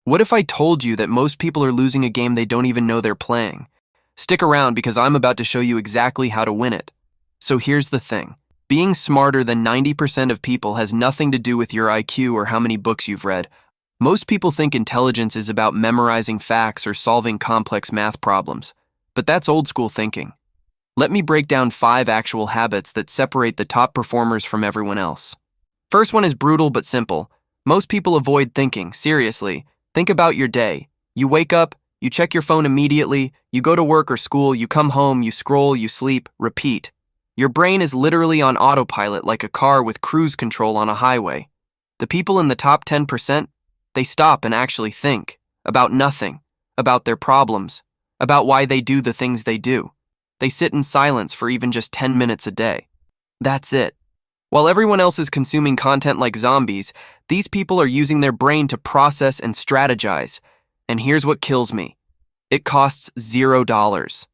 What if I told you that most people are losing a game they don't even know they're playing? Stick around because I'm about to show you exactly how to win it. So here's the thing. Being smarter than 90% of people has nothing to do with your IQ or how many books you've read. Most people think intelligence is about memorizing facts or solving complex math problems, but that's old school thinking. Let me break down 5 actual habits that separate the top performers from everyone else. First one is brutal but simple. Most people avoid thinking. Seriously, think about your day. You wake up, you check your phone immediately, you go to work or school, you come home, you scroll, you sleep, repeat. Your brain is literally on autopilot like a car with cruise control on a highway. The people in the top 10%, they stop and actually think about nothing, about their problems, about why they do the things they do. They sit in silence for even just 10 minutes a day. That's it. While everyone else is consuming content like zombies, these people are using their brain to process and strategize. And here's what kills me. It costs $0.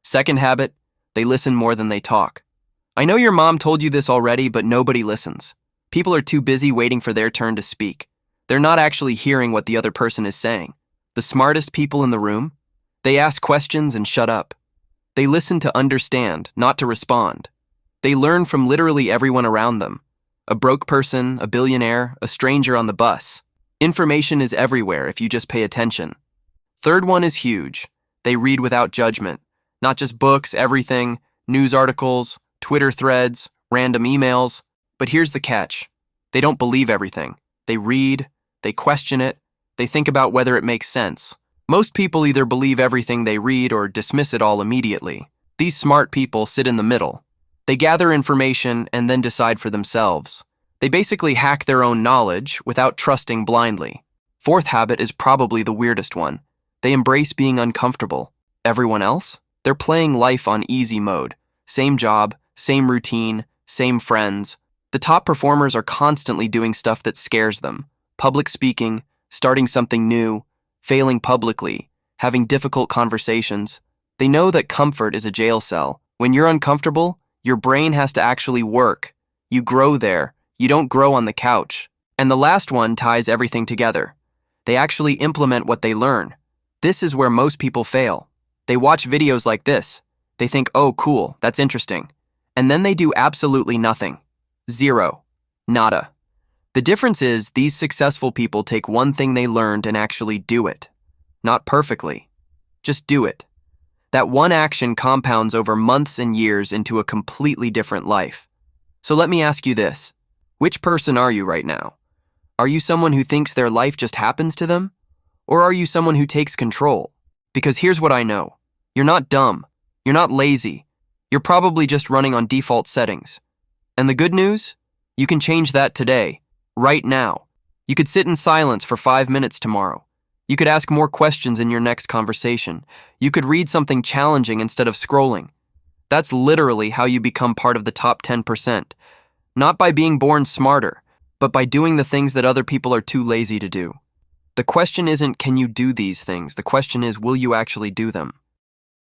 Second habit, they listen more than they talk. I know your mom told you this already, but nobody listens. People are too busy waiting for their turn to speak. They're not actually hearing what the other person is saying. The smartest people in the room, they ask questions and shut up. They listen to understand, not to respond. They learn from literally everyone around them. A broke person, a billionaire, a stranger on the bus. Information is everywhere if you just pay attention. Third one is huge. They read without judgment. Not just books, everything, news articles, Twitter threads, random emails. But here's the catch. They don't believe everything. They read, they question it, they think about whether it makes sense. Most people either believe everything they read or dismiss it all immediately. These smart people sit in the middle. They gather information and then decide for themselves. They basically hack their own knowledge without trusting blindly. Fourth habit is probably the weirdest one. They embrace being uncomfortable. Everyone else? They're playing life on easy mode. Same job, same routine, same friends. The top performers are constantly doing stuff that scares them. Public speaking, starting something new, failing publicly, having difficult conversations. They know that comfort is a jail cell. When you're uncomfortable, your brain has to actually work. You grow there. You don't grow on the couch. And the last one ties everything together. They actually implement what they learn. This is where most people fail. They watch videos like this. They think, oh, cool, that's interesting. And then they do absolutely nothing. Zero. Nada. The difference is these successful people take one thing they learned and actually do it. Not perfectly. Just do it. That one action compounds over months and years into a completely different life. So let me ask you this. Which person are you right now? Are you someone who thinks their life just happens to them? Or are you someone who takes control? Because here's what I know. You're not dumb. You're not lazy. You're probably just running on default settings. And the good news? You can change that today, right now. You could sit in silence for 5 minutes tomorrow. You could ask more questions in your next conversation. You could read something challenging instead of scrolling. That's literally how you become part of the top 10%. Not by being born smarter, but by doing the things that other people are too lazy to do. The question isn't, can you do these things? The question is, will you actually do them?